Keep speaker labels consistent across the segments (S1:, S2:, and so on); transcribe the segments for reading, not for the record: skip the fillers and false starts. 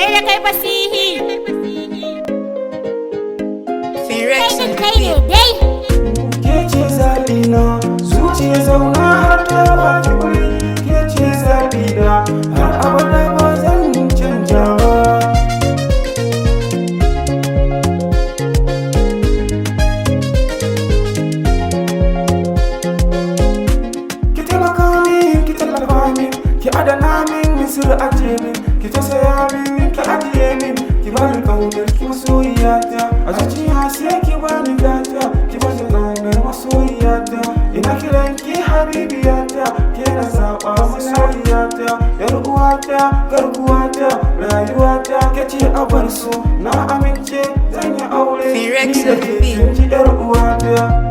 S1: sai da kai fasihi. Kai ne dai.
S2: Ke ce zaɓina, zuciya zauna har ta baki wuri. Ke ce zaɓina, har abada ba zan canja ba. Ki taimaka min, ki tallafa min, ki adana min, sir aje min, ki tausaya min, ki ajiye min, ki bani ƙaunar ki masoyiyata. A zuciya sai ki bani gata, ki bani ƙaunar masoyiyata. Ina kiran ki habibiyata, ke na zaɓa masoyiyata. Yar uwata, garkuwata, rayuwata, ke ce abar so. Na amince zan yi aure, ni da ke kin ji yar uwata.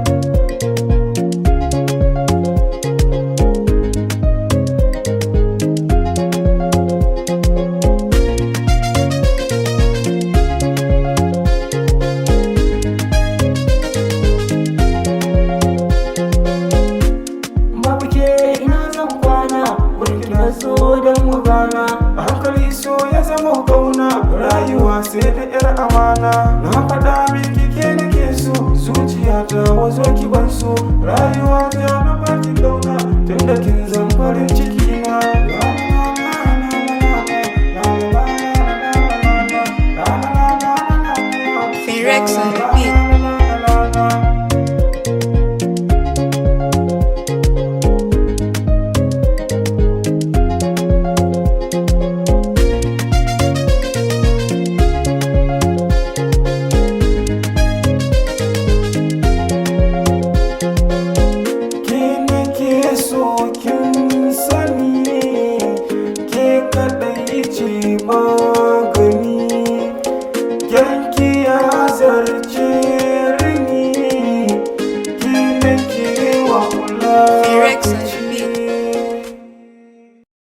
S2: So don mu gana a hankali so ya zama kauna rayuwa sai da yar amana na faɗa miki ke nake so zuciya ta wazo ki ban so rayuwa ta na baki kauna tunda kin